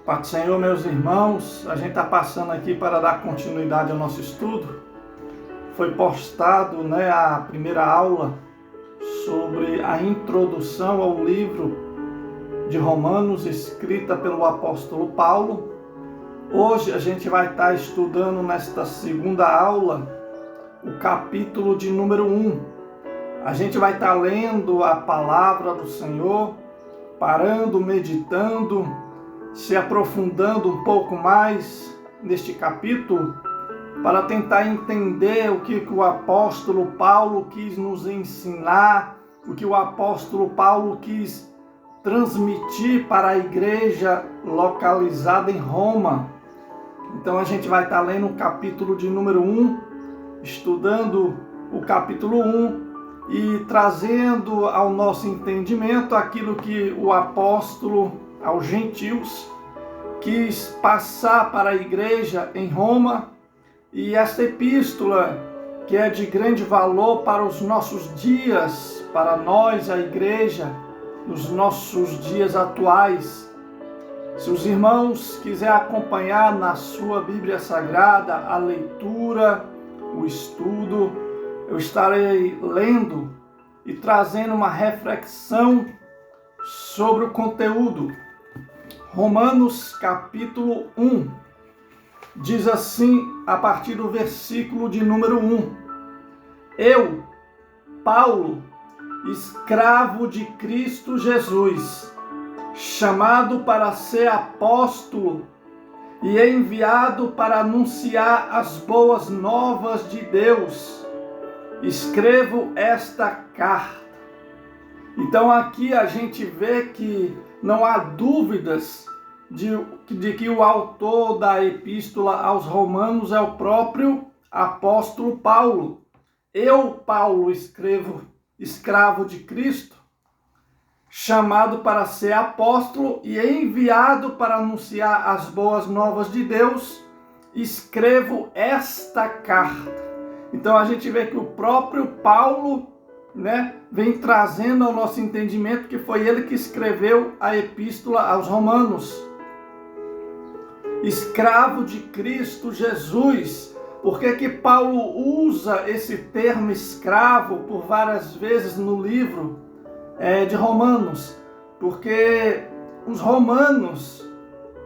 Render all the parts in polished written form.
Pai do Senhor, meus irmãos, a gente está passando aqui para dar continuidade ao nosso estudo. Foi postado, a primeira aula sobre a introdução ao livro de Romanos, escrita pelo apóstolo Paulo. Hoje a gente vai estar estudando nesta segunda aula o capítulo de número 1. A gente vai estar lendo a palavra do Senhor, parando, meditando, se aprofundando um pouco mais neste capítulo, para tentar entender o que o apóstolo Paulo quis nos ensinar, o que o apóstolo Paulo quis transmitir para a igreja localizada em Roma. Então a gente vai estar lendo o capítulo de número 1, estudando o capítulo 1 e trazendo ao nosso entendimento aquilo que o apóstolo aos gentios quis passar para a igreja em Roma. E esta epístola, que é de grande valor para os nossos dias, para nós, a igreja, nos nossos dias atuais. Se os irmãos quiserem acompanhar na sua Bíblia Sagrada a leitura, o estudo, eu estarei lendo e trazendo uma reflexão sobre o conteúdo. Romanos capítulo 1, diz assim, a partir do versículo de número 1. Eu, Paulo, escravo de Cristo Jesus, chamado para ser apóstolo e enviado para anunciar as boas novas de Deus, escrevo esta carta. Então aqui a gente vê que não há dúvidas de que o autor da epístola aos Romanos é o próprio apóstolo Paulo. Eu, Paulo, escravo de Cristo, chamado para ser apóstolo e enviado para anunciar as boas novas de Deus, escrevo esta carta. Então a gente vê que o próprio Paulo vem trazendo ao nosso entendimento que foi ele que escreveu a epístola aos Romanos. Escravo de Cristo Jesus. Por que Paulo usa esse termo escravo por várias vezes no livro de Romanos? Porque os romanos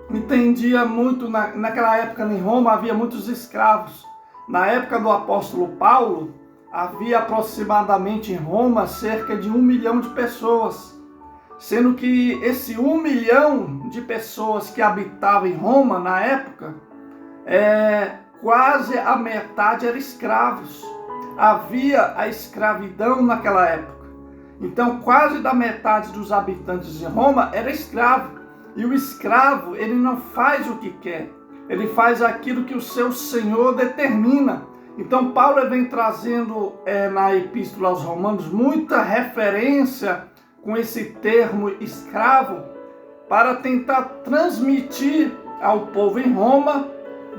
entendiam muito, naquela época em Roma havia muitos escravos. Na época do apóstolo Paulo, havia aproximadamente em Roma cerca de 1 milhão de pessoas, sendo que esse 1 milhão de pessoas que habitavam em Roma na época, quase a metade eram escravos. Havia a escravidão naquela época. Então quase da metade dos habitantes de Roma era escravo. E o escravo, ele não faz o que quer, ele faz aquilo que o seu senhor determina. Então Paulo vem trazendo na epístola aos Romanos muita referência com esse termo escravo para tentar transmitir ao povo em Roma,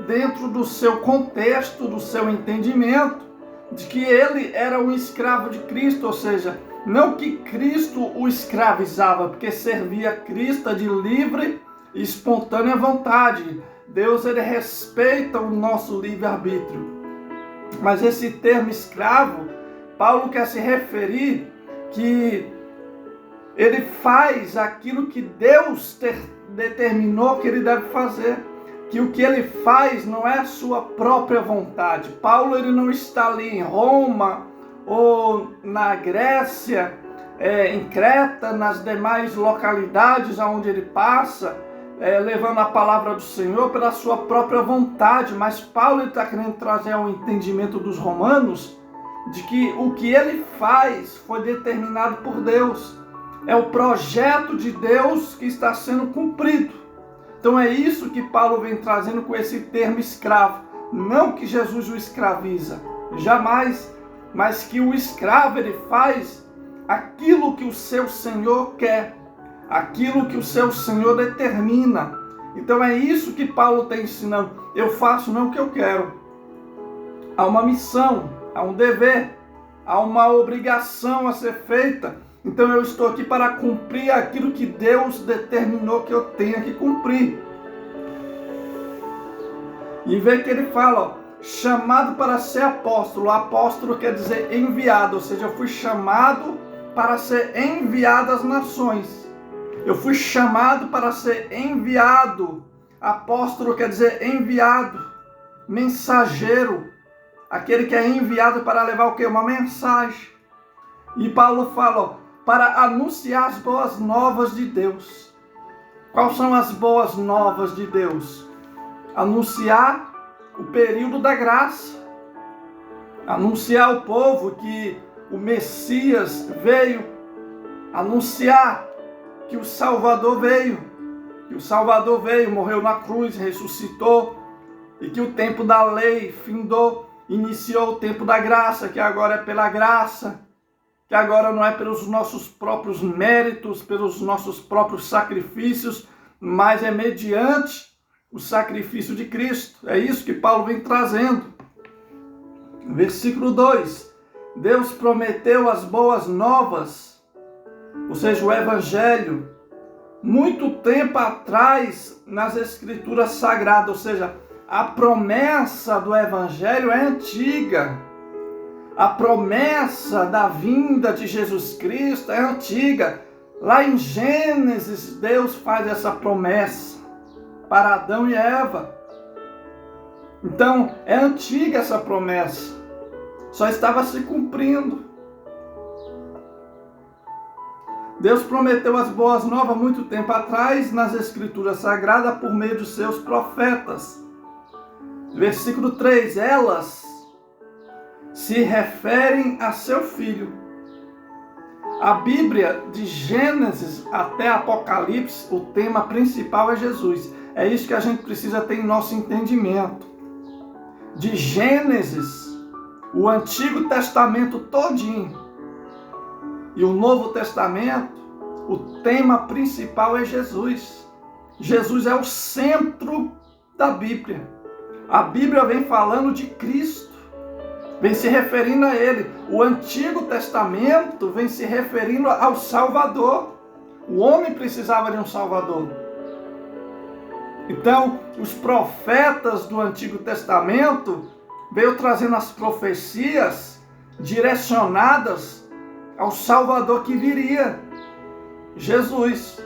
dentro do seu contexto, do seu entendimento, de que ele era um escravo de Cristo, ou seja, não que Cristo o escravizava, porque servia a Cristo de livre e espontânea vontade. Deus, ele respeita o nosso livre-arbítrio. Mas esse termo escravo, Paulo quer se referir que ele faz aquilo que Deus determinou que ele deve fazer. Que o que ele faz não é a sua própria vontade. Paulo, ele não está ali em Roma ou na Grécia, em Creta, nas demais localidades onde ele passa, levando a palavra do Senhor pela sua própria vontade. Mas Paulo está querendo trazer ao entendimento dos romanos de que o que ele faz foi determinado por Deus. É o projeto de Deus que está sendo cumprido. Então é isso que Paulo vem trazendo com esse termo escravo. Não que Jesus o escraviza, jamais, mas que o escravo, ele faz aquilo que o seu Senhor quer, aquilo que o seu Senhor determina. Então é isso que Paulo está ensinando. Eu faço não o que eu quero. Há uma missão, há um dever, há uma obrigação a ser feita. Então eu estou aqui para cumprir aquilo que Deus determinou que eu tenha que cumprir. E vê que ele fala, ó, chamado para ser apóstolo. Apóstolo quer dizer enviado, ou seja, eu fui chamado para ser enviado às nações. Eu fui chamado para ser enviado. Apóstolo quer dizer enviado, mensageiro, aquele que é enviado para levar o quê? Uma mensagem. E Paulo fala, ó, para anunciar as boas novas de Deus. Quais são as boas novas de Deus? Anunciar o período da graça. Anunciar ao povo que o Messias veio. Anunciar que o Salvador veio. Que o Salvador veio, morreu na cruz, ressuscitou. E que o tempo da lei findou. Iniciou o tempo da graça, que agora é pela graça. Que agora não é pelos nossos próprios méritos, pelos nossos próprios sacrifícios, mas é mediante o sacrifício de Cristo. É isso que Paulo vem trazendo. Versículo 2. Deus prometeu as boas novas, ou seja, o Evangelho, muito tempo atrás nas Escrituras Sagradas. Ou seja, a promessa do Evangelho é antiga. A promessa da vinda de Jesus Cristo é antiga. Lá em Gênesis, Deus faz essa promessa para Adão e Eva. Então, é antiga essa promessa. Só estava se cumprindo. Deus prometeu as boas novas muito tempo atrás nas Escrituras Sagradas por meio de seus profetas. Versículo 3. Elas se referem a seu filho. A Bíblia, de Gênesis até Apocalipse, o tema principal é Jesus. É isso que a gente precisa ter em nosso entendimento. De Gênesis, o Antigo Testamento todinho, e o Novo Testamento, o tema principal é Jesus. Jesus é o centro da Bíblia. A Bíblia vem falando de Cristo, vem se referindo a Ele. O Antigo Testamento vem se referindo ao Salvador. O homem precisava de um Salvador. Então, os profetas do Antigo Testamento veio trazendo as profecias direcionadas ao Salvador que viria, Jesus.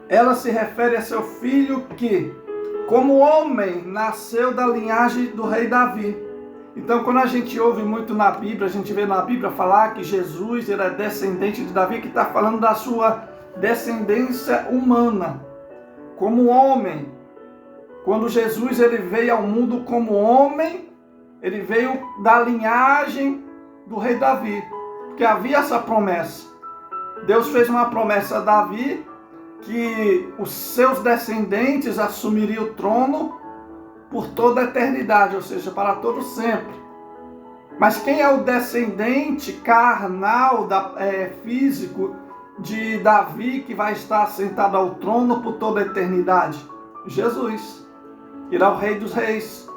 Ela se refere a seu filho que, como homem, nasceu da linhagem do rei Davi. Então, quando a gente ouve muito na Bíblia, a gente vê na Bíblia falar que Jesus era descendente de Davi, que está falando da sua descendência humana. Como homem, quando Jesus ele veio ao mundo como homem, ele veio da linhagem do rei Davi, porque havia essa promessa. Deus fez uma promessa a Davi, que os seus descendentes assumiriam o trono por toda a eternidade, ou seja, para todo sempre. Mas quem é o descendente carnal, físico de Davi, que vai estar sentado ao trono por toda a eternidade? Jesus. Ele é o Rei dos Reis.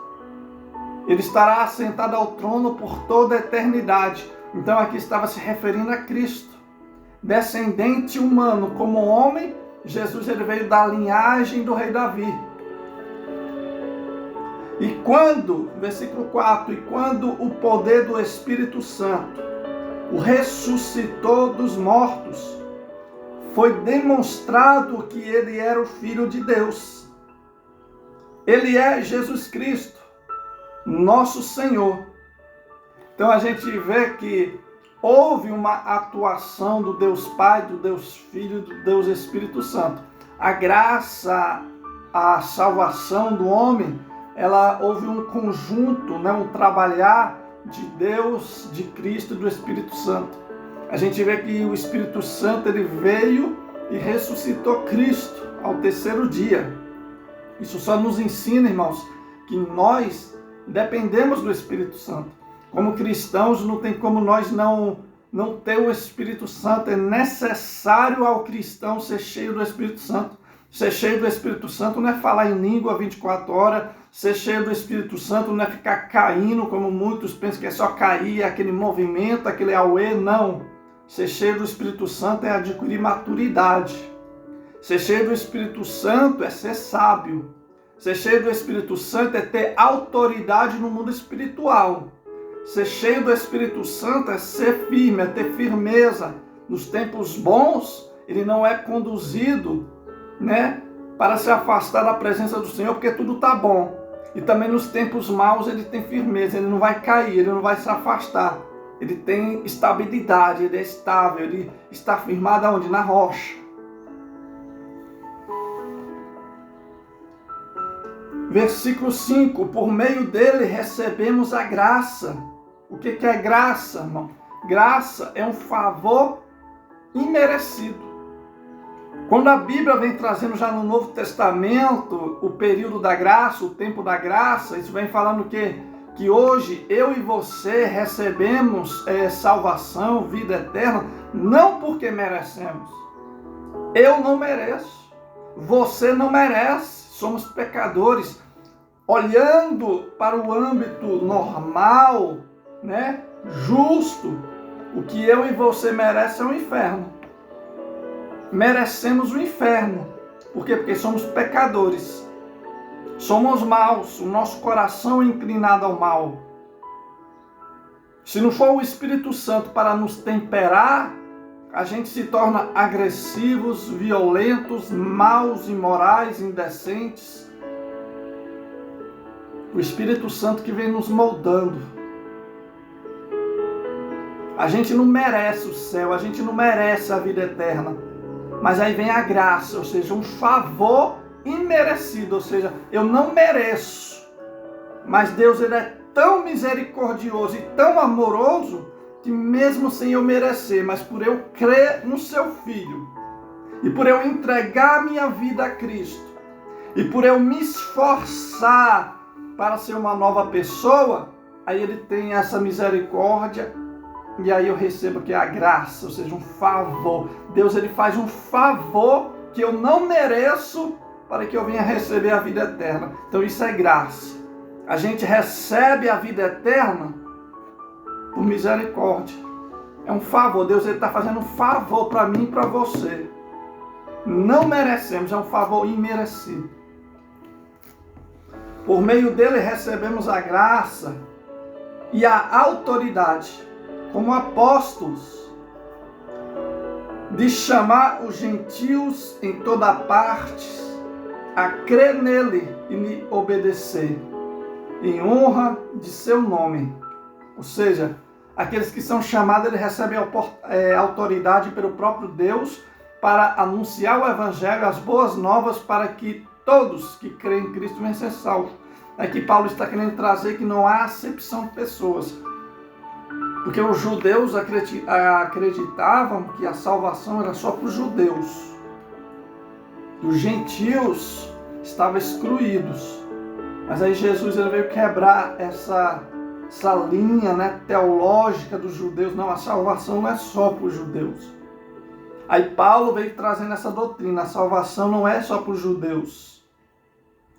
Ele estará assentado ao trono por toda a eternidade. Então aqui estava se referindo a Cristo. Descendente humano, como homem, Jesus ele veio da linhagem do rei Davi. E quando, versículo 4, e quando o poder do Espírito Santo o ressuscitou dos mortos, foi demonstrado que ele era o Filho de Deus. Ele é Jesus Cristo, nosso Senhor. Então a gente vê que houve uma atuação do Deus Pai, do Deus Filho, do Deus Espírito Santo. A graça, a salvação do homem, houve um conjunto, um trabalhar de Deus, de Cristo e do Espírito Santo. A gente vê que o Espírito Santo ele veio e ressuscitou Cristo ao terceiro dia. Isso só nos ensina, irmãos, que nós dependemos do Espírito Santo. Como cristãos, não tem como nós não ter o Espírito Santo. É necessário ao cristão ser cheio do Espírito Santo. Ser cheio do Espírito Santo não é falar em língua 24 horas. Ser cheio do Espírito Santo não é ficar caindo, como muitos pensam que é só cair, aquele movimento, aquele auê. Não. Ser cheio do Espírito Santo é adquirir maturidade. Ser cheio do Espírito Santo é ser sábio. Ser cheio do Espírito Santo é ter autoridade no mundo espiritual. Ser cheio do Espírito Santo é ser firme, é ter firmeza. Nos tempos bons, ele não é conduzido, para se afastar da presença do Senhor, porque tudo está bom. E também nos tempos maus ele tem firmeza, ele não vai cair, ele não vai se afastar. Ele tem estabilidade, ele é estável, ele está firmado aonde? Na rocha. Versículo 5, por meio dele recebemos a graça. O que é graça, irmão? Graça é um favor imerecido. Quando a Bíblia vem trazendo já no Novo Testamento o período da graça, o tempo da graça, isso vem falando que hoje eu e você recebemos salvação, vida eterna, não porque merecemos. Eu não mereço, você não merece, somos pecadores. Olhando para o âmbito normal, justo, o que eu e você merece é o inferno. Merecemos o inferno. Por quê? Porque somos pecadores. Somos maus. O nosso coração é inclinado ao mal. Se não for o Espírito Santo para nos temperar, a gente se torna agressivos, violentos, maus, imorais, indecentes. O Espírito Santo que vem nos moldando. A gente não merece o céu, a gente não merece a vida eterna. Mas aí vem a graça, ou seja, um favor imerecido, ou seja, eu não mereço. Mas Deus, ele é tão misericordioso e tão amoroso, que mesmo sem eu merecer, mas por eu crer no seu Filho, e por eu entregar a minha vida a Cristo, e por eu me esforçar para ser uma nova pessoa, aí ele tem essa misericórdia, e aí eu recebo que é a graça, ou seja, um favor. Deus, ele faz um favor que eu não mereço para que eu venha receber a vida eterna. Então isso é graça. A gente recebe a vida eterna por misericórdia. É um favor. Deus, ele está fazendo um favor para mim e para você. Não merecemos, é um favor imerecido. Por meio dele recebemos a graça e a autoridade, como apóstolos, de chamar os gentios em toda parte a crer nele e lhe obedecer, em honra de seu nome. Ou seja, aqueles que são chamados, eles recebem autoridade pelo próprio Deus para anunciar o Evangelho, as boas novas, para que todos que creem em Cristo venham ser salvos. Aqui Paulo está querendo trazer que não há acepção de pessoas. Porque os judeus acreditavam que a salvação era só para os judeus. Os gentios estavam excluídos. Mas aí Jesus, ele veio quebrar essa linha, teológica dos judeus. Não, a salvação não é só para os judeus. Aí Paulo veio trazendo essa doutrina. A salvação não é só para os judeus.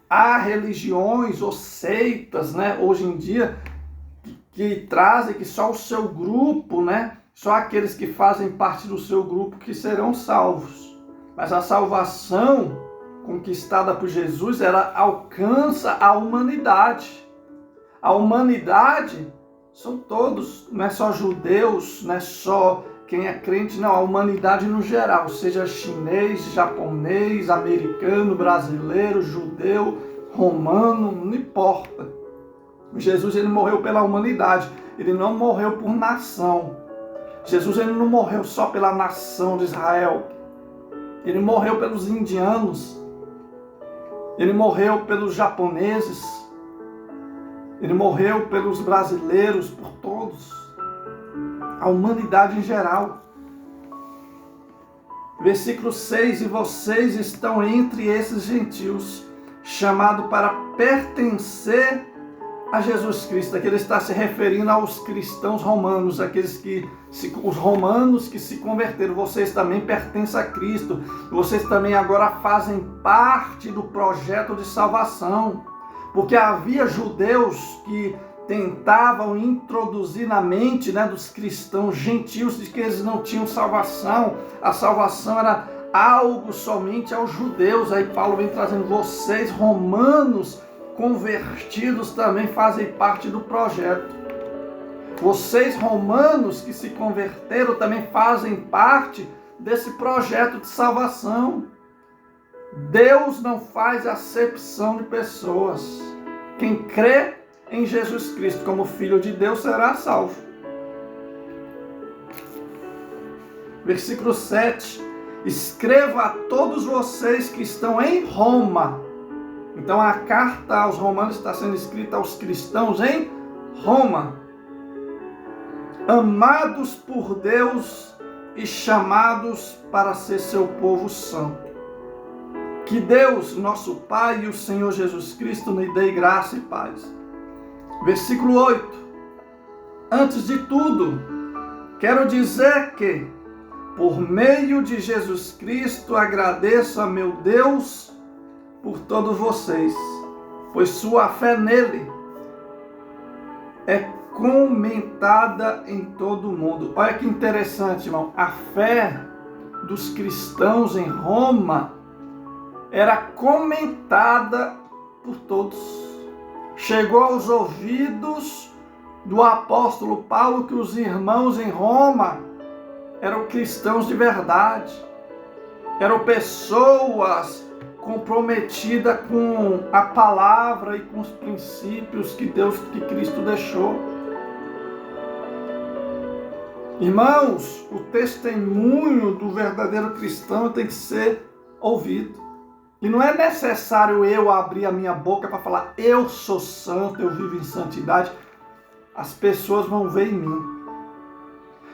Há religiões ou seitas, hoje em dia, que trazem que só o seu grupo, só aqueles que fazem parte do seu grupo que serão salvos. Mas a salvação conquistada por Jesus, ela alcança a humanidade. A humanidade são todos, não é só judeus, não é só quem é crente, não, a humanidade no geral, seja chinês, japonês, americano, brasileiro, judeu, romano, não importa. Jesus, ele morreu pela humanidade, ele não morreu por nação. Jesus, ele não morreu só pela nação de Israel, ele morreu pelos indianos, ele morreu pelos japoneses, ele morreu pelos brasileiros, por todos. A humanidade em geral. Versículo 6, e vocês estão entre esses gentios, chamados para pertencer a Jesus Cristo. Aqui ele está se referindo aos cristãos romanos, os romanos que se converteram. Vocês também pertencem a Cristo. Vocês também agora fazem parte do projeto de salvação. Porque havia judeus que tentavam introduzir na mente dos cristãos gentios de que eles não tinham salvação. A salvação era algo somente aos judeus. Aí Paulo vem trazendo: vocês, romanos convertidos, também fazem parte do projeto. Vocês, romanos que se converteram, também fazem parte desse projeto de salvação. Deus não faz acepção de pessoas. Quem crê em Jesus Cristo como Filho de Deus será salvo. Versículo 7. Escreva a todos vocês que estão em Roma. Então a carta aos romanos está sendo escrita aos cristãos em Roma. Amados por Deus e chamados para ser seu povo santo. Que Deus, nosso Pai, e o Senhor Jesus Cristo lhe dê graça e paz. Versículo 8. Antes de tudo, quero dizer que, por meio de Jesus Cristo, agradeço a meu Deus por todos vocês, pois sua fé nele é comentada em todo o mundo. Olha que interessante, irmão. A fé dos cristãos em Roma era comentada por todos. Chegou aos ouvidos do apóstolo Paulo que os irmãos em Roma eram cristãos de verdade. Eram pessoas comprometidas com a palavra e com os princípios que Cristo deixou. Irmãos, o testemunho do verdadeiro cristão tem que ser ouvido. E não é necessário eu abrir a minha boca para falar: eu sou santo, eu vivo em santidade. As pessoas vão ver em mim.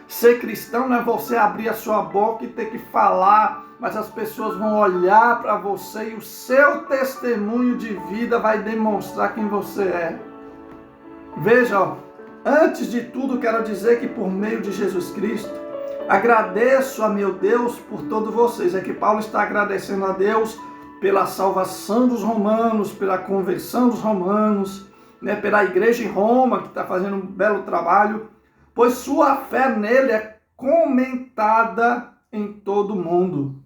Ser cristão não é você abrir a sua boca e ter que falar, mas as pessoas vão olhar para você e o seu testemunho de vida vai demonstrar quem você é. Veja, ó, antes de tudo quero dizer que por meio de Jesus Cristo, agradeço a meu Deus por todos vocês. É que Paulo está agradecendo a Deus pela salvação dos romanos, pela conversão dos romanos, pela igreja em Roma, que está fazendo um belo trabalho, pois sua fé nele é comentada em todo o mundo.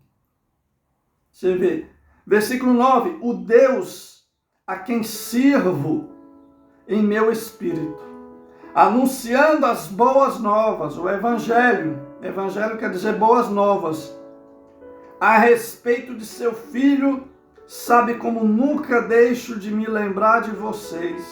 Você vê, versículo 9, o Deus a quem sirvo em meu espírito, anunciando as boas novas, o evangelho quer dizer boas novas, a respeito de seu Filho, sabe como nunca deixo de me lembrar de vocês.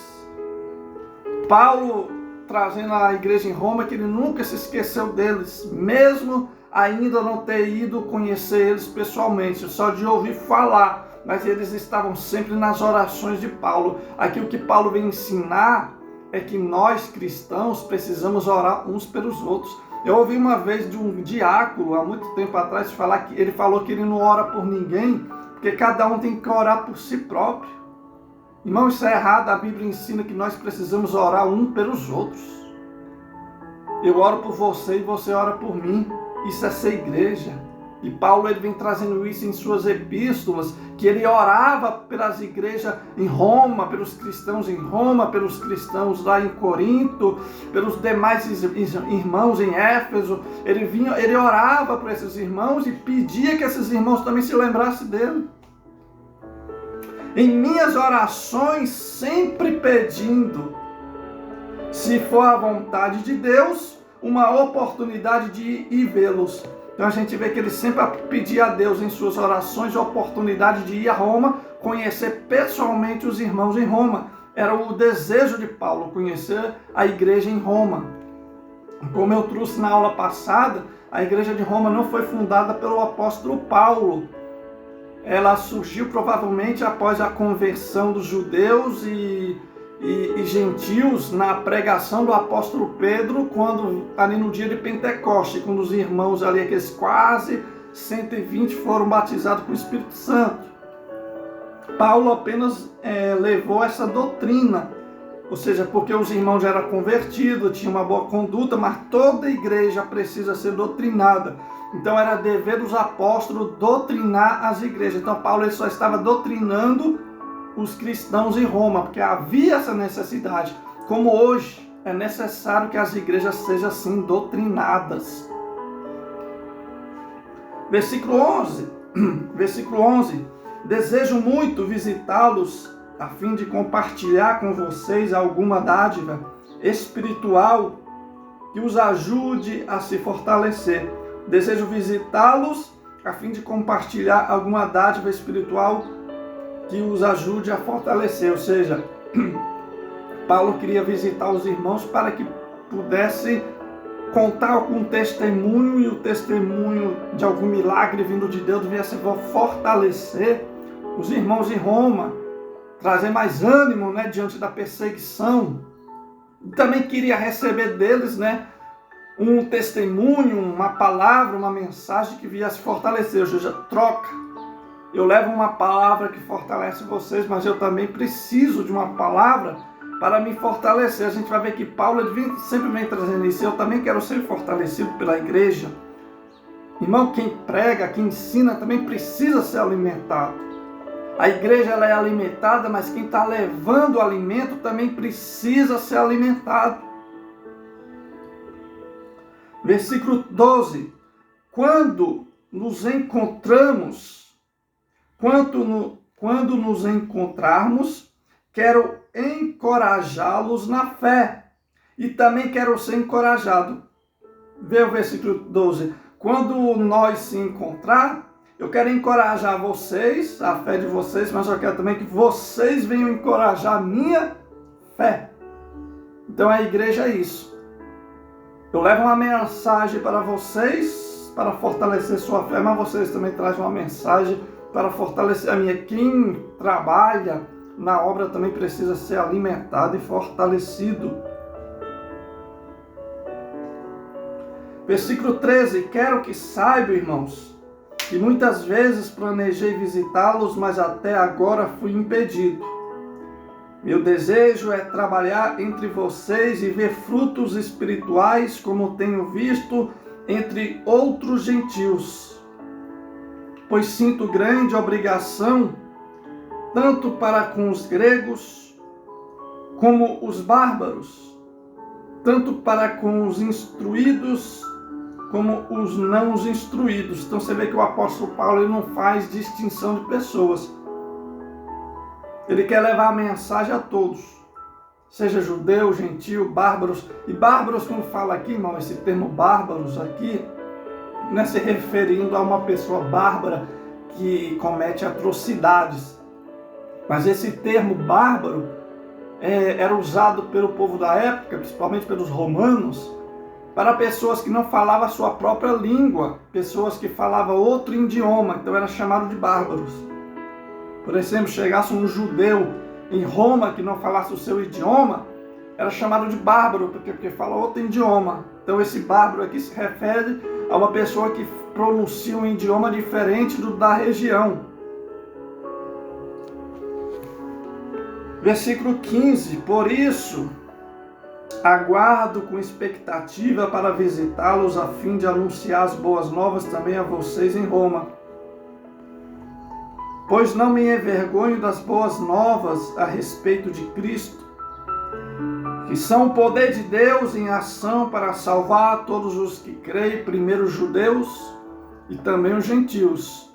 Paulo trazendo à igreja em Roma que ele nunca se esqueceu deles, mesmo ainda não ter ido conhecer eles pessoalmente, só de ouvir falar, mas eles estavam sempre nas orações de Paulo. Aqui o que Paulo vem ensinar é que nós cristãos precisamos orar uns pelos outros. Eu ouvi uma vez de um diácono, há muito tempo atrás, falar que ele falou que ele não ora por ninguém, porque cada um tem que orar por si próprio. Irmão, isso é errado. A Bíblia ensina que nós precisamos orar um pelos outros. Eu oro por você e você ora por mim. Isso é ser igreja. E Paulo ele vem trazendo isso em suas epístolas, que ele orava pelas igrejas em Roma, pelos cristãos em Roma, pelos cristãos lá em Corinto, pelos demais irmãos em Éfeso. Ele orava por esses irmãos e pedia que esses irmãos também se lembrassem dele. Em minhas orações, sempre pedindo, se for a vontade de Deus, uma oportunidade de ir vê-los. Então a gente vê que ele sempre pedia a Deus em suas orações a oportunidade de ir a Roma, conhecer pessoalmente os irmãos em Roma. Era o desejo de Paulo, conhecer a igreja em Roma. Como eu trouxe na aula passada, a igreja de Roma não foi fundada pelo apóstolo Paulo. Ela surgiu provavelmente após a conversão dos judeus e gentios na pregação do apóstolo Pedro, quando ali no dia de Pentecoste, quando os irmãos ali, aqueles quase 120 foram batizados com o Espírito Santo. Paulo apenas levou essa doutrina, ou seja, porque os irmãos já eram convertidos, tinham uma boa conduta, mas toda igreja precisa ser doutrinada. Então era dever dos apóstolos doutrinar as igrejas. Então Paulo ele só estava doutrinando os cristãos em Roma, porque havia essa necessidade. Como hoje é necessário que as igrejas sejam assim doutrinadas. Versículo 11. Versículo 11. Desejo muito visitá-los a fim de compartilhar com vocês alguma dádiva espiritual que os ajude a se fortalecer. Desejo visitá-los a fim de compartilhar alguma dádiva espiritual que os ajude a fortalecer. Ou seja, Paulo queria visitar os irmãos para que pudesse contar algum testemunho, e o testemunho de algum milagre vindo de Deus viesse fortalecer os irmãos em Roma, trazer mais ânimo, né, diante da perseguição. Também queria receber deles, né, um testemunho, uma palavra, uma mensagem que viesse fortalecer. Ou seja, troca. Eu levo uma palavra que fortalece vocês, mas eu também preciso de uma palavra para me fortalecer. A gente vai ver que Paulo sempre vem trazendo isso. Eu também quero ser fortalecido pela igreja. Irmão, quem prega, quem ensina também precisa ser alimentado. A igreja ela é alimentada, mas quem está levando o alimento também precisa ser alimentado. Versículo 12. Quando nos encontrarmos, quero encorajá-los na fé e também quero ser encorajado. Vê o versículo 12. Quando nós se encontrar, eu quero encorajar vocês, a fé de vocês, mas eu quero também que vocês venham encorajar a minha fé. Então a igreja é isso. Eu levo uma mensagem para vocês, para fortalecer sua fé, mas vocês também trazem uma mensagem para fortalecer a minha. Quem trabalha na obra também precisa ser alimentado e fortalecido. Versículo 13. Quero que saibam, irmãos, que muitas vezes planejei visitá-los, mas até agora fui impedido. Meu desejo é trabalhar entre vocês e ver frutos espirituais, como tenho visto entre outros gentios. Pois sinto grande obrigação, tanto para com os gregos, como os bárbaros, tanto para com os instruídos, como os não instruídos. Então você vê que o apóstolo Paulo ele não faz distinção de pessoas. Ele quer levar a mensagem a todos, seja judeu, gentio, bárbaros. E bárbaros, como fala aqui, irmão, esse termo bárbaros aqui, não é se referindo a uma pessoa bárbara que comete atrocidades. Mas esse termo bárbaro era usado pelo povo da época, principalmente pelos romanos, para pessoas que não falavam a sua própria língua, pessoas que falavam outro idioma, então era chamado de bárbaros. Por exemplo, chegasse um judeu em Roma que não falasse o seu idioma, era chamado de bárbaro, porque fala outro idioma. Então esse bárbaro aqui se refere a uma pessoa que pronuncia um idioma diferente do da região. Versículo 15. Por isso, aguardo com expectativa para visitá-los a fim de anunciar as boas novas também a vocês em Roma. Pois não me envergonho das boas novas a respeito de Cristo, que são o poder de Deus em ação para salvar todos os que creem, primeiro os judeus e também os gentios.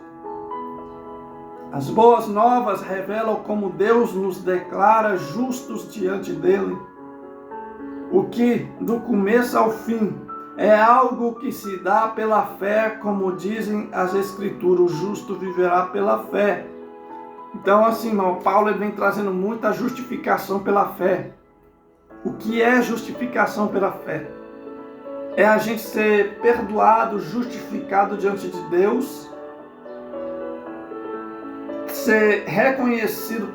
As boas novas revelam como Deus nos declara justos diante dele, o que, do começo ao fim, é algo que se dá pela fé, como dizem as Escrituras, o justo viverá pela fé. Então, assim, irmão, Paulo ele vem trazendo muita justificação pela fé. O que é justificação pela fé? É a gente ser perdoado, justificado diante de Deus, ser reconhecido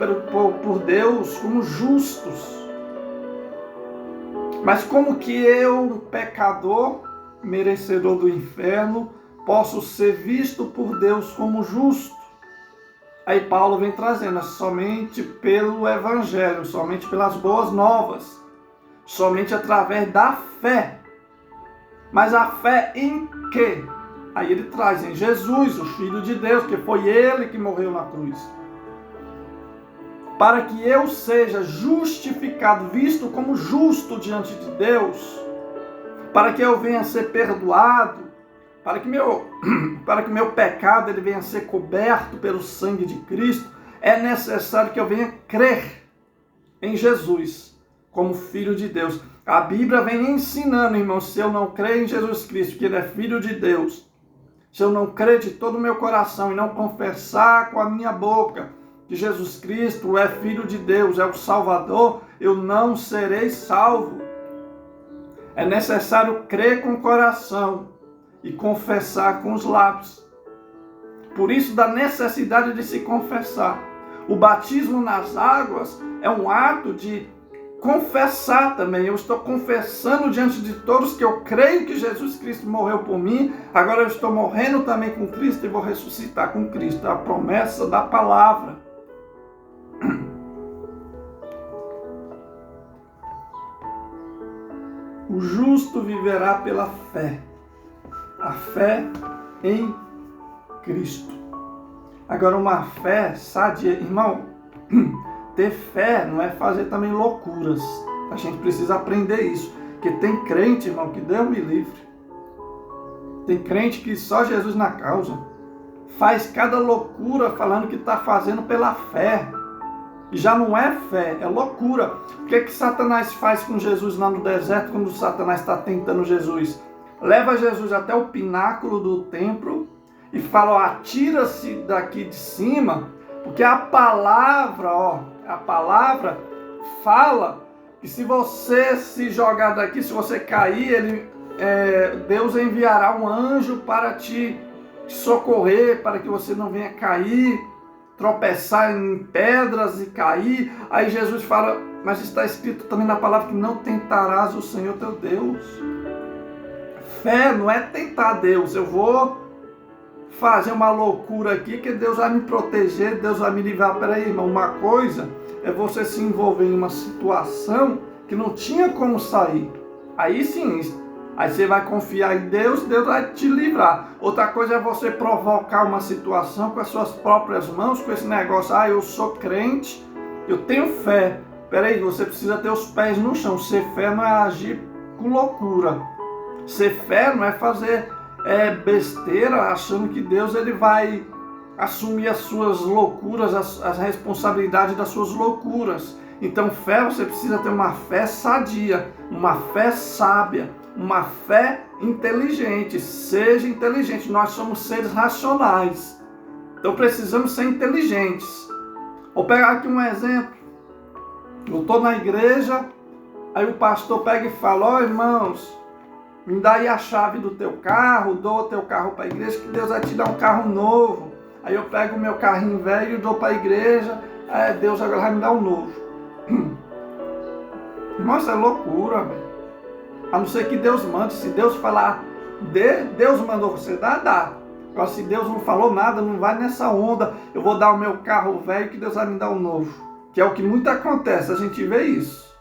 por Deus como justos. Mas como que eu, pecador, merecedor do inferno, posso ser visto por Deus como justo? Aí Paulo vem trazendo, é somente pelo Evangelho, somente pelas boas novas, somente através da fé. Mas a fé em quê? Aí ele traz em Jesus, o Filho de Deus, que foi ele que morreu na cruz. Para que eu seja justificado, visto como justo diante de Deus, para que eu venha ser perdoado, para que meu pecado ele venha a ser coberto pelo sangue de Cristo, é necessário que eu venha crer em Jesus como Filho de Deus. A Bíblia vem ensinando, irmãos, se eu não crer em Jesus Cristo, que Ele é Filho de Deus, se eu não crer de todo o meu coração e não confessar com a minha boca que Jesus Cristo é Filho de Deus, é o Salvador, eu não serei salvo. É necessário crer com o coração e confessar com os lábios. Por isso, da necessidade de se confessar. O batismo nas águas é um ato de confessar também. Eu estou confessando diante de todos que eu creio que Jesus Cristo morreu por mim. Agora eu estou morrendo também com Cristo e vou ressuscitar com Cristo. É a promessa da palavra. O justo viverá pela fé. A fé em Cristo. Agora, uma fé sadia, irmão, ter fé não é fazer também loucuras. A gente precisa aprender isso. Porque tem crente, irmão, que Deus me livre. Tem crente que só Jesus na causa. Faz cada loucura falando que está fazendo pela fé. E já não é fé, é loucura. O que Satanás faz com Jesus lá no deserto quando Satanás está tentando Jesus? Leva Jesus até o pináculo do templo e fala, ó, atira-se daqui de cima, porque a palavra fala que se você se jogar daqui, se você cair, Deus enviará um anjo para te socorrer, para que você não venha cair, tropeçar em pedras e cair. Aí Jesus fala, mas está escrito também na palavra que não tentarás o Senhor teu Deus. Fé não é tentar Deus, eu vou fazer uma loucura aqui que Deus vai me proteger, Deus vai me livrar. Peraí, irmão, uma coisa é você se envolver em uma situação que não tinha como sair. Aí sim, aí você vai confiar em Deus, Deus vai te livrar. Outra coisa é você provocar uma situação com as suas próprias mãos, com esse negócio, eu sou crente, eu tenho fé. Peraí, você precisa ter os pés no chão. Ser fé não é agir com loucura. Ser fé não é fazer besteira achando que Deus ele vai assumir as suas loucuras, as responsabilidades das suas loucuras. Então fé, você precisa ter uma fé sadia, uma fé sábia, uma fé inteligente. Seja inteligente, nós somos seres racionais, então precisamos ser inteligentes. Vou pegar aqui um exemplo. Eu estou na igreja, aí o pastor pega e fala, irmãos, me dá aí a chave do teu carro, dou o teu carro para a igreja, que Deus vai te dar um carro novo. Aí eu pego o meu carrinho velho e dou para a igreja, Deus agora vai me dar um novo. Irmão, isso é loucura, velho. A não ser que Deus mande. Se Deus falar, Deus mandou você dar, dá. Agora, se Deus não falou nada, não vai nessa onda, eu vou dar o meu carro velho que Deus vai me dar um novo. Que é o que muito acontece, a gente vê isso.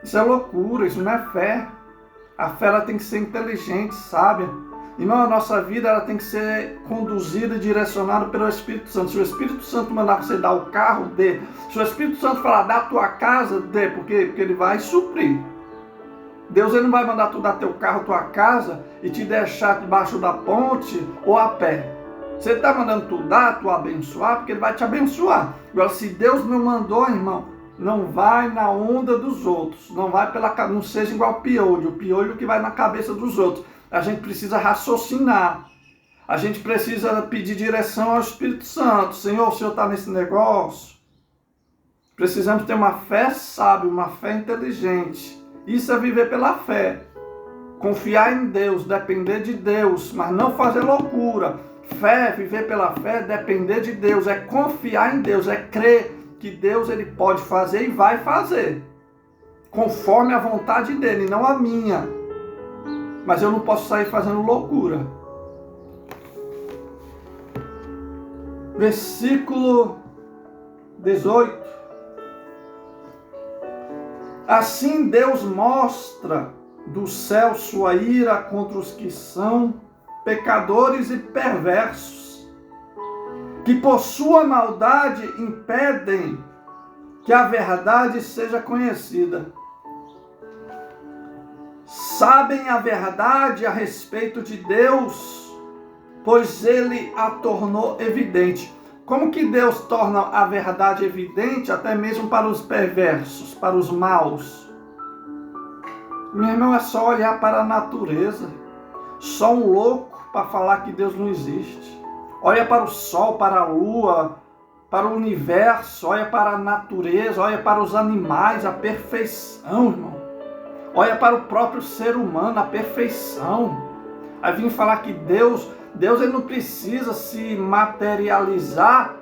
Isso é loucura, isso não é fé. A fé ela tem que ser inteligente, sábia. Irmão, a nossa vida ela tem que ser conduzida e direcionada pelo Espírito Santo. Se o Espírito Santo mandar você dar o carro, dê. Se o Espírito Santo falar, dá a tua casa, dê. Por quê? Porque ele vai suprir. Deus ele não vai mandar tu dar teu carro, tua casa e te deixar debaixo da ponte ou a pé. Você está mandando tu dar, tu abençoar, porque ele vai te abençoar. Agora, se Deus não mandou, irmão, não vai na onda dos outros. Não seja igual o piolho que vai na cabeça dos outros. A gente precisa raciocinar. A gente precisa pedir direção ao Espírito Santo. Senhor, o Senhor está nesse negócio? Precisamos ter uma fé sábia, uma fé inteligente. Isso é viver pela fé. Confiar em Deus, depender de Deus, mas não fazer loucura. Fé, viver pela fé, depender de Deus, é confiar em Deus, é crer que Deus ele pode fazer e vai fazer. Conforme a vontade dele, não a minha. Mas eu não posso sair fazendo loucura. Versículo 18. Assim Deus mostra do céu sua ira contra os que são pecadores e perversos, que por sua maldade impedem que a verdade seja conhecida. sabem a verdade a respeito de Deus, pois ele a tornou evidente. Como que Deus torna a verdade evidente até mesmo para os perversos, para os maus? Meu irmão, é só olhar para a natureza. Só um louco para falar que Deus não existe. Olha para o sol, para a lua, para o universo, olha para a natureza, olha para os animais, a perfeição, irmão. Olha para o próprio ser humano, a perfeição. Aí vim falar que Deus ele não precisa se materializar,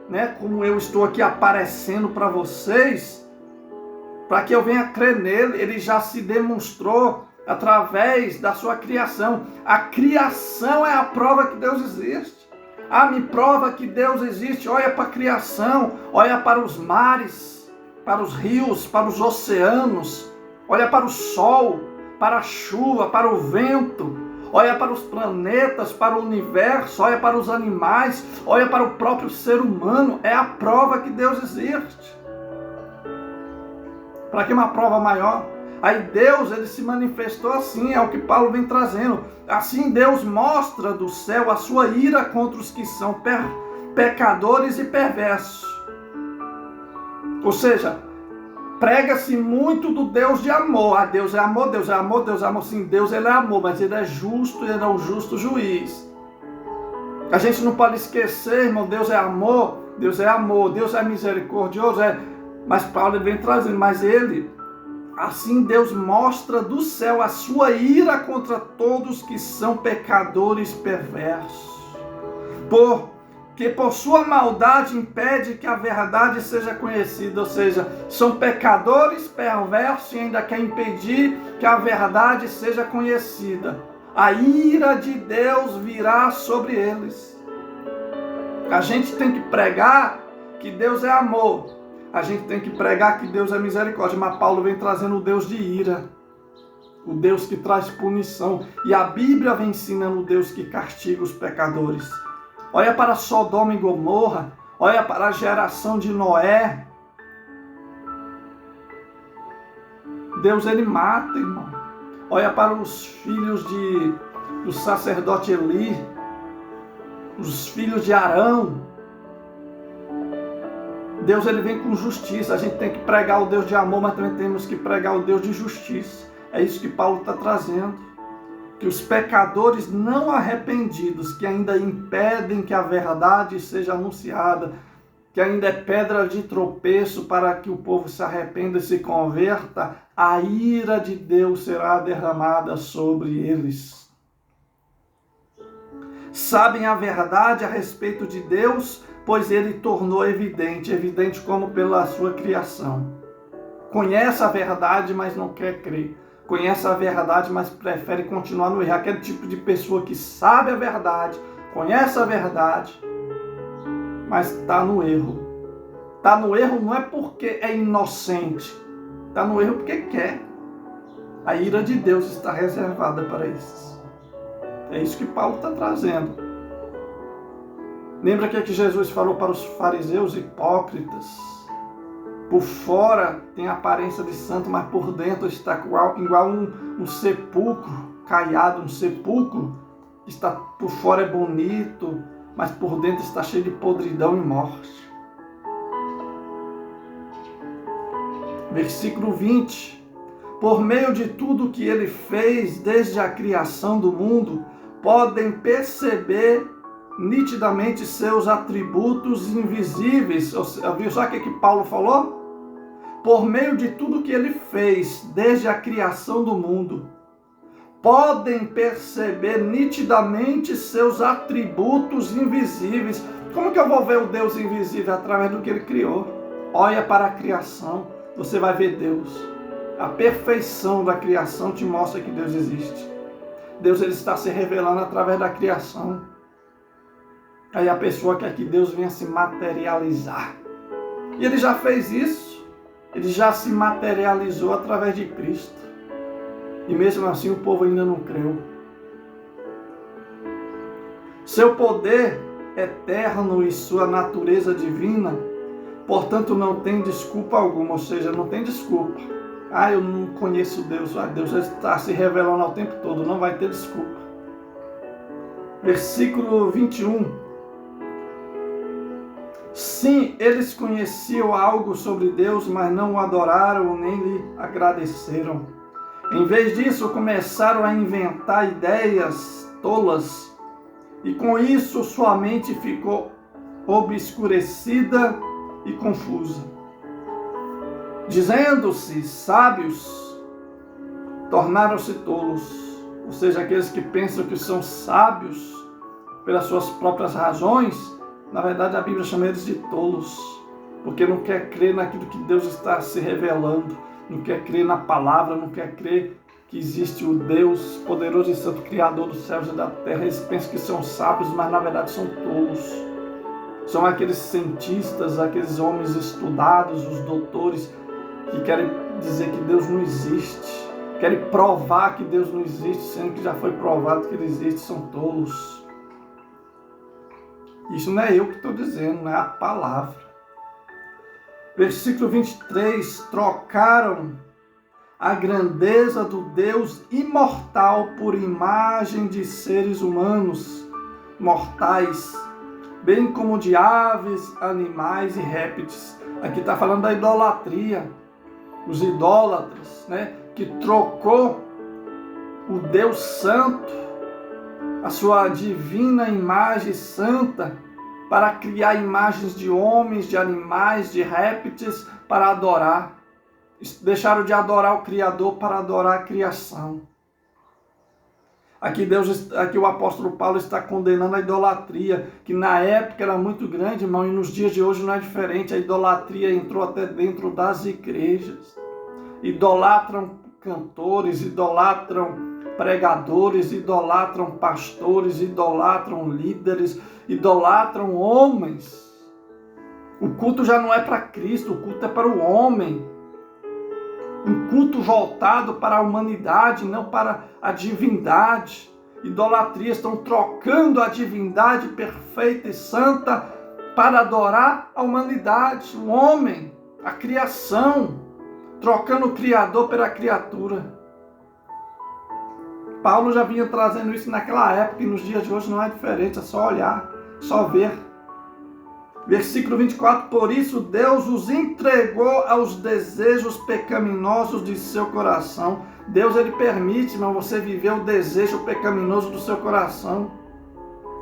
né, como eu estou aqui aparecendo para vocês, para que eu venha crer nele. Ele já se demonstrou através da sua criação. A criação é a prova que Deus existe. Me prova que Deus existe. Olha para a criação, olha para os mares, para os rios, para os oceanos, olha para o sol, para a chuva, para o vento. Olha para os planetas, para o universo, olha para os animais, olha para o próprio ser humano. É a prova que Deus existe. Para que uma prova maior? Aí Deus, ele se manifestou assim, é o que Paulo vem trazendo. Assim Deus mostra do céu a sua ira contra os que são pecadores e perversos. Ou seja, prega-se muito do Deus de amor. Deus é amor, Deus é amor, Deus é amor. Sim, Deus ele é amor, mas ele é justo, ele é um justo juiz. A gente não pode esquecer, irmão, Deus é amor, Deus é misericordioso. Mas Paulo vem trazendo, mas ele, assim Deus mostra do céu a sua ira contra todos que são pecadores perversos. Porque por sua maldade impede que a verdade seja conhecida. Ou seja, são pecadores perversos e ainda quer impedir que a verdade seja conhecida. A ira de Deus virá sobre eles. A gente tem que pregar que Deus é amor. A gente tem que pregar que Deus é misericórdia. Mas Paulo vem trazendo o Deus de ira. O Deus que traz punição. E a Bíblia vem ensinando o Deus que castiga os pecadores. Olha para Sodoma e Gomorra. Olha para a geração de Noé. Deus ele mata, irmão. Olha para os filhos do sacerdote Eli. Os filhos de Arão. Deus ele vem com justiça. A gente tem que pregar o Deus de amor, mas também temos que pregar o Deus de justiça. É isso que Paulo está trazendo. Que os pecadores não arrependidos, que ainda impedem que a verdade seja anunciada, que ainda é pedra de tropeço para que o povo se arrependa e se converta, a ira de Deus será derramada sobre eles. Sabem a verdade a respeito de Deus, pois ele tornou evidente como pela sua criação. Conhece a verdade, mas não quer crer. Conhece a verdade, mas prefere continuar no erro. Aquele tipo de pessoa que sabe a verdade, conhece a verdade, mas está no erro. Está no erro não é porque é inocente. Está no erro porque quer. A ira de Deus está reservada para esses. É isso que Paulo está trazendo. Lembra que Jesus falou para os fariseus hipócritas? Por fora tem a aparência de santo, mas por dentro está igual um sepulcro caiado, um sepulcro. Está por fora é bonito, mas por dentro está cheio de podridão e morte. Versículo 20. Por meio de tudo que ele fez desde a criação do mundo, podem perceber nitidamente seus atributos invisíveis. Viu só o que Paulo falou? Por meio de tudo que ele fez desde a criação do mundo, podem perceber nitidamente seus atributos invisíveis. Como que eu vou ver o Deus invisível? Através do que ele criou. Olha para a criação, você vai ver Deus. A perfeição da criação te mostra que Deus existe. Deus ele está se revelando através da criação. Aí a pessoa quer que Deus venha se materializar. E ele já fez isso. Ele já se materializou através de Cristo. E mesmo assim o povo ainda não creu. Seu poder eterno e sua natureza divina, portanto, não tem desculpa alguma. Ou seja, não tem desculpa. eu não conheço Deus. Deus já está se revelando ao tempo todo, não vai ter desculpa. Versículo 21. Sim, eles conheciam algo sobre Deus, mas não o adoraram nem lhe agradeceram. Em vez disso, começaram a inventar ideias tolas, e com isso sua mente ficou obscurecida e confusa. Dizendo-se sábios, tornaram-se tolos. Ou seja, aqueles que pensam que são sábios pelas suas próprias razões, na verdade, a Bíblia chama eles de tolos, porque não quer crer naquilo que Deus está se revelando, não quer crer na palavra, não quer crer que existe o Deus poderoso e santo, Criador dos céus e da terra. Eles pensam que são sábios, mas na verdade são tolos. São aqueles cientistas, aqueles homens estudados, os doutores, que querem dizer que Deus não existe, querem provar que Deus não existe, sendo que já foi provado que Ele existe. São tolos. Isso não é eu que estou dizendo, não é a palavra. Versículo 23. Trocaram a grandeza do Deus imortal por imagem de seres humanos, mortais, bem como de aves, animais e répteis. Aqui está falando da idolatria. Os idólatras, que trocou o Deus Santo, a sua divina imagem santa, para criar imagens de homens, de animais, de répteis, para adorar. Deixaram de adorar o Criador para adorar a criação. Aqui o apóstolo Paulo está condenando a idolatria, que na época era muito grande, irmão, e nos dias de hoje não é diferente. A idolatria entrou até dentro das igrejas. Idolatram cantores, idolatram pregadores, idolatram pastores, idolatram líderes, idolatram homens. O culto já não é para Cristo, o culto é para o homem. Um culto voltado para a humanidade, não para a divindade. Idolatria, estão trocando a divindade perfeita e santa para adorar a humanidade, o homem, a criação, trocando o Criador pela criatura. Paulo já vinha trazendo isso naquela época e nos dias de hoje não é diferente, é só olhar, só ver. Versículo 24, por isso Deus os entregou aos desejos pecaminosos de seu coração. Deus, Ele permite, irmão, você viver o desejo pecaminoso do seu coração.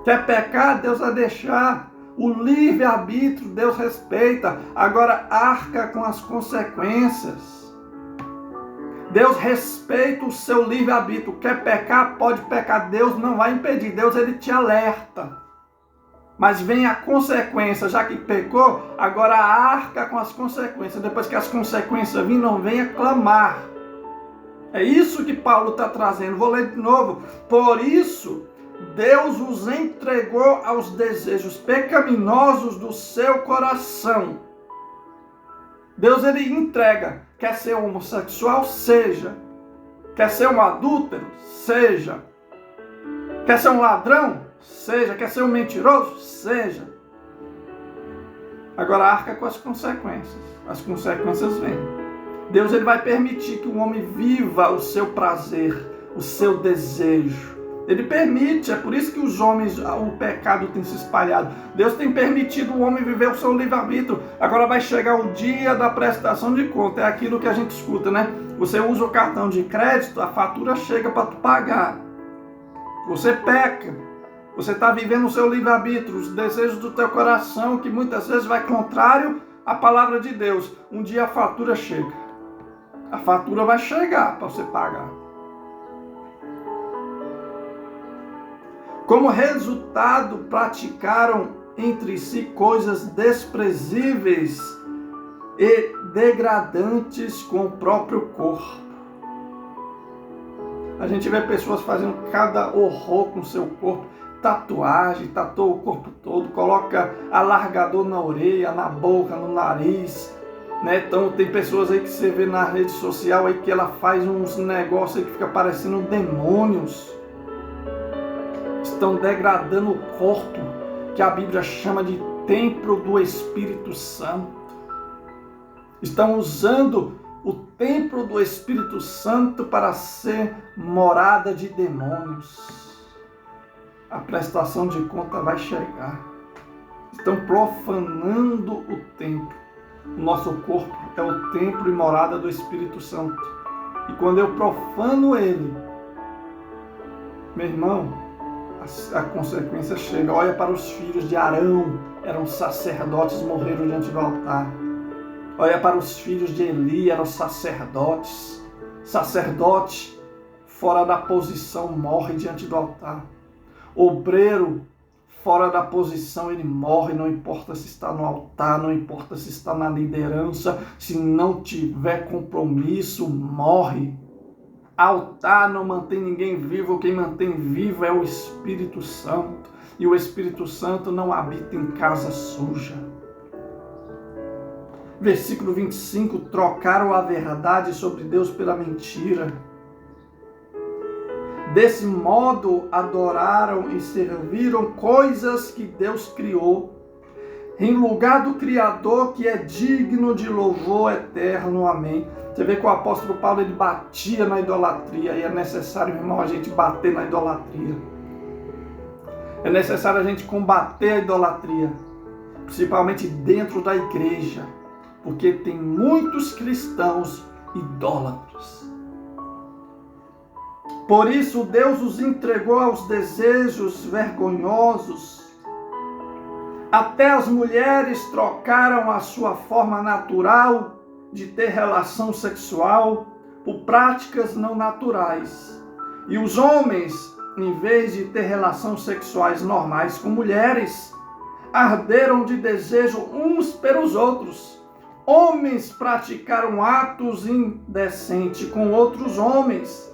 Quer pecar? Deus vai deixar. O livre-arbítrio, Deus respeita. Agora, arca com as consequências. Deus respeita o seu livre-arbítrio. Quer pecar? Pode pecar. Deus não vai impedir. Deus, Ele te alerta. Mas vem a consequência. Já que pecou, agora arca com as consequências. Depois que as consequências virem, não venha clamar. É isso que Paulo está trazendo. Vou ler de novo. Por isso, Deus os entregou aos desejos pecaminosos do seu coração. Deus, Ele entrega. Quer ser homossexual? Seja. Quer ser um adúltero? Seja. Quer ser um ladrão? Seja. Quer ser um mentiroso? Seja. Agora arca com as consequências. As consequências vêm. Deus, Ele vai permitir que o homem viva o seu prazer, o seu desejo. Ele permite, é por isso que os homens, o pecado tem se espalhado. Deus tem permitido o homem viver o seu livre-arbítrio. Agora vai chegar o dia da prestação de conta. É aquilo que a gente escuta, Você usa o cartão de crédito, a fatura chega para tu pagar. Você peca. Você está vivendo o seu livre-arbítrio, os desejos do teu coração, que muitas vezes vai contrário à palavra de Deus. Um dia a fatura chega. A fatura vai chegar para você pagar. Como resultado, praticaram entre si coisas desprezíveis e degradantes com o próprio corpo. A gente vê pessoas fazendo cada horror com o seu corpo. Tatuagem, tatua o corpo todo, coloca alargador na orelha, na boca, no nariz. Então tem pessoas aí que você vê na rede social aí que ela faz uns negócios aí que fica parecendo demônios. Estão degradando o corpo, que a Bíblia chama de templo do Espírito Santo. Estão usando o templo do Espírito Santo para ser morada de demônios. A prestação de conta vai chegar. Estão profanando o templo. O nosso corpo é o templo e morada do Espírito Santo. E quando eu profano ele, meu irmão, a consequência chega. Olha para os filhos de Arão, eram sacerdotes, morreram diante do altar. Olha para os filhos de Eli, eram sacerdotes. Sacerdote fora da posição morre diante do altar. Obreiro fora da posição, ele morre, não importa se está no altar, não importa se está na liderança, se não tiver compromisso, morre. Altar não mantém ninguém vivo, quem mantém vivo é o Espírito Santo. E o Espírito Santo não habita em casa suja. Versículo 25, trocaram a verdade sobre Deus pela mentira. Desse modo, adoraram e serviram coisas que Deus criou, em lugar do Criador que é digno de louvor eterno. Amém. Você vê que o apóstolo Paulo, ele batia na idolatria, e é necessário, irmão, a gente bater na idolatria. É necessário a gente combater a idolatria, principalmente dentro da igreja, porque tem muitos cristãos idólatras. Por isso, Deus os entregou aos desejos vergonhosos. Até as mulheres trocaram a sua forma natural de ter relação sexual por práticas não naturais. E os homens, em vez de ter relações sexuais normais com mulheres, arderam de desejo uns pelos outros. Homens praticaram atos indecentes com outros homens,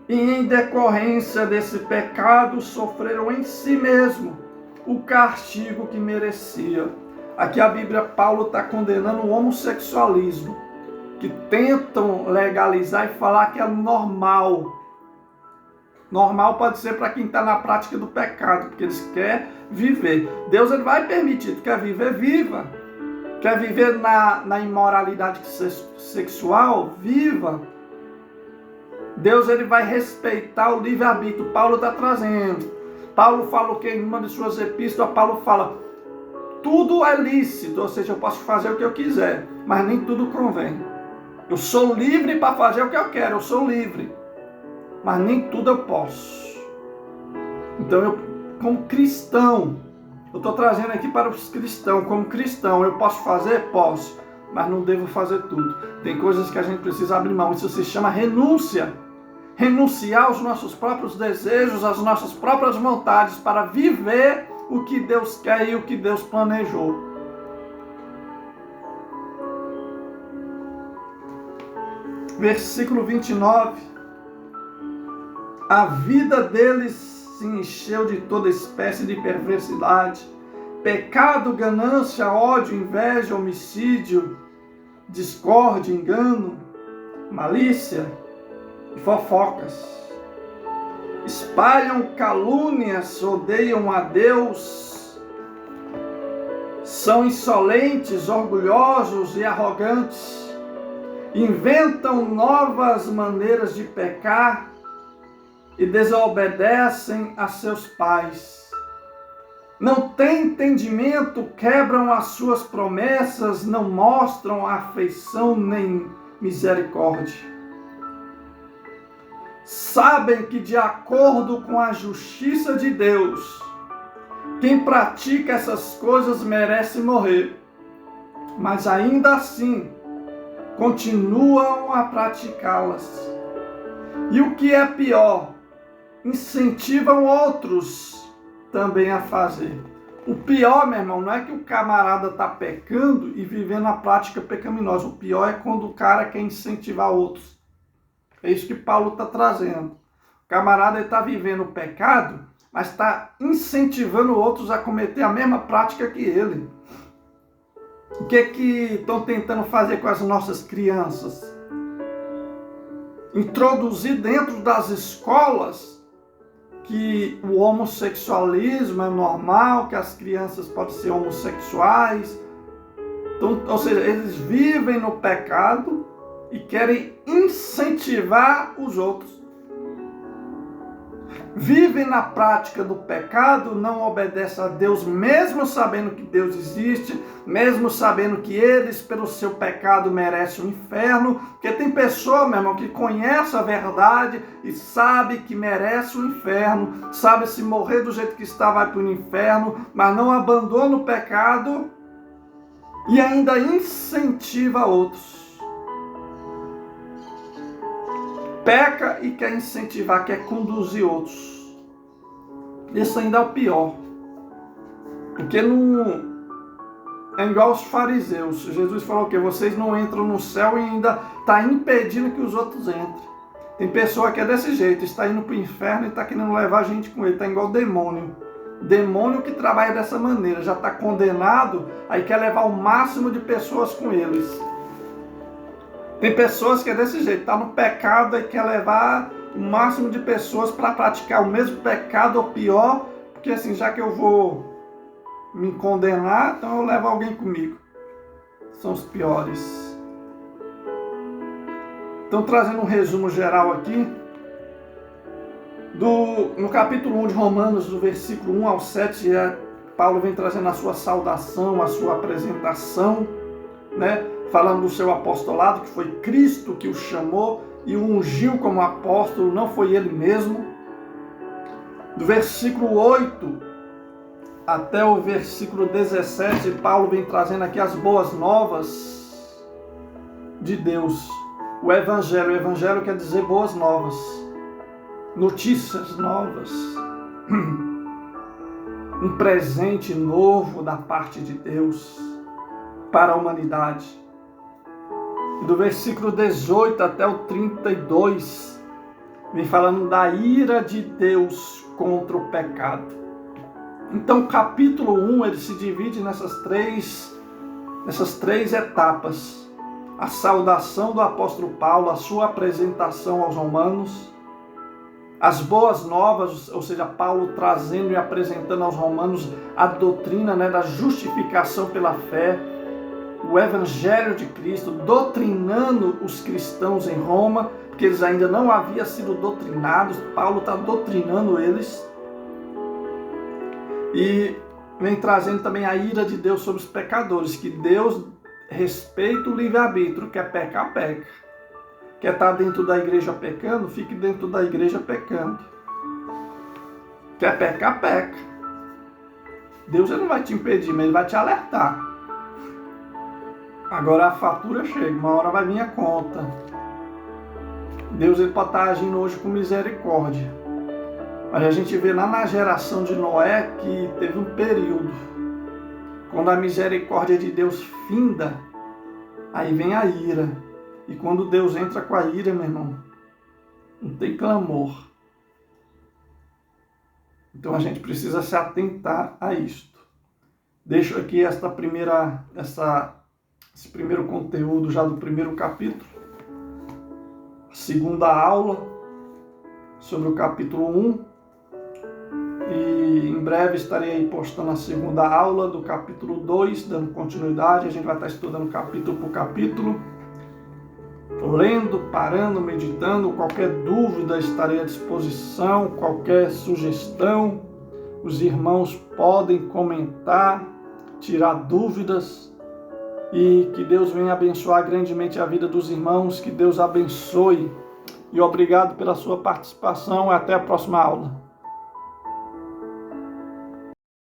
e em decorrência desse pecado sofreram em si mesmo o castigo que merecia. Aqui a Bíblia, Paulo está condenando o homossexualismo, que tentam legalizar e falar que é normal. Normal pode ser para quem está na prática do pecado, porque eles querem viver. Deus, ele vai permitir. Tu quer viver, viva. Quer viver na imoralidade sexual? Viva. Deus, ele vai respeitar o livre-arbítrio. Paulo está trazendo. Paulo fala o que? Em uma de suas epístolas, Paulo fala: tudo é lícito, ou seja, eu posso fazer o que eu quiser, mas nem tudo convém. Eu sou livre para fazer o que eu quero, eu sou livre, mas nem tudo eu posso. Então, eu, como cristão, eu estou trazendo aqui para os cristãos, como cristão, eu posso fazer? Posso, mas não devo fazer tudo. Tem coisas que a gente precisa abrir mão, isso se chama renúncia. Renunciar aos nossos próprios desejos, às nossas próprias vontades, para viver o que Deus quer e o que Deus planejou. Versículo 29. A vida deles se encheu de toda espécie de perversidade, pecado, ganância, ódio, inveja, homicídio, discórdia, engano, malícia e fofocas. Espalham calúnias, odeiam a Deus, são insolentes, orgulhosos e arrogantes, inventam novas maneiras de pecar e desobedecem a seus pais. Não têm entendimento, quebram as suas promessas, não mostram afeição nem misericórdia. Sabem que, de acordo com a justiça de Deus, quem pratica essas coisas merece morrer, mas ainda assim continuam a praticá-las. E o que é pior, incentivam outros também a fazer. O pior, meu irmão, não é que o camarada está pecando e vivendo a prática pecaminosa. O pior é quando o cara quer incentivar outros. É isso que Paulo está trazendo. O camarada está vivendo o pecado, mas está incentivando outros a cometer a mesma prática que ele. O que estão tentando fazer com as nossas crianças? Introduzir dentro das escolas que o homossexualismo é normal, que as crianças podem ser homossexuais. Então, ou seja, eles vivem no pecado, e querem incentivar os outros. Vivem na prática do pecado, não obedecem a Deus, mesmo sabendo que Deus existe, mesmo sabendo que eles, pelo seu pecado, merecem o inferno. Porque tem pessoa, meu irmão, que conhece a verdade e sabe que merece o inferno, sabe se morrer do jeito que está, vai para o inferno, mas não abandona o pecado e ainda incentiva outros. Peca e quer incentivar, quer conduzir outros. Isso ainda é o pior. Porque não é igual aos fariseus. Jesus falou que vocês não entram no céu e ainda está impedindo que os outros entrem. Tem pessoa que é desse jeito, está indo para o inferno e está querendo levar a gente com ele. Está igual demônio. Demônio que trabalha dessa maneira, já está condenado, aí quer levar o máximo de pessoas com eles. Tem pessoas que é desse jeito, está no pecado e quer levar o máximo de pessoas para praticar o mesmo pecado ou pior, porque assim, já que eu vou me condenar, então eu levo alguém comigo. São os piores. Então, trazendo um resumo geral aqui, no capítulo 1 de Romanos, do versículo 1 ao 7, Paulo vem trazendo a sua saudação, a sua apresentação, né? Falando do seu apostolado, que foi Cristo que o chamou e o ungiu como apóstolo, não foi ele mesmo. Do versículo 8 até o versículo 17, Paulo vem trazendo aqui as boas novas de Deus. O Evangelho quer dizer boas novas, notícias novas, um presente novo da parte de Deus para a humanidade. Do versículo 18 até o 32, vem falando da ira de Deus contra o pecado. Então, o capítulo 1, ele se divide nessas três etapas. A saudação do apóstolo Paulo, a sua apresentação aos romanos, as boas novas, ou seja, Paulo trazendo e apresentando aos romanos a doutrina, né, da justificação pela fé, o Evangelho de Cristo, doutrinando os cristãos em Roma, porque eles ainda não haviam sido doutrinados. Paulo está doutrinando eles. E vem trazendo também a ira de Deus sobre os pecadores, que Deus respeita o livre-arbítrio, quer pecar, peca. Quer estar dentro da igreja pecando, fique dentro da igreja pecando. Quer pecar, peca. Deus ele não vai te impedir, mas ele vai te alertar. Agora a fatura chega, uma hora vai vir a conta. Deus ele pode estar agindo hoje com misericórdia. Mas a gente vê lá na geração de Noé que teve um período, quando a misericórdia de Deus finda, aí vem a ira. E quando Deus entra com a ira, meu irmão, não tem clamor. Então a gente precisa se atentar a isto. Deixo aqui esse primeiro conteúdo já do primeiro capítulo. A segunda aula sobre o capítulo 1. E em breve estarei aí postando a segunda aula do capítulo 2, dando continuidade. A gente vai estar estudando capítulo por capítulo, lendo, parando, meditando. Qualquer dúvida estarei à disposição, qualquer sugestão, os irmãos podem comentar, tirar dúvidas. E que Deus venha abençoar grandemente a vida dos irmãos, que Deus abençoe. E obrigado pela sua participação. Até a próxima aula.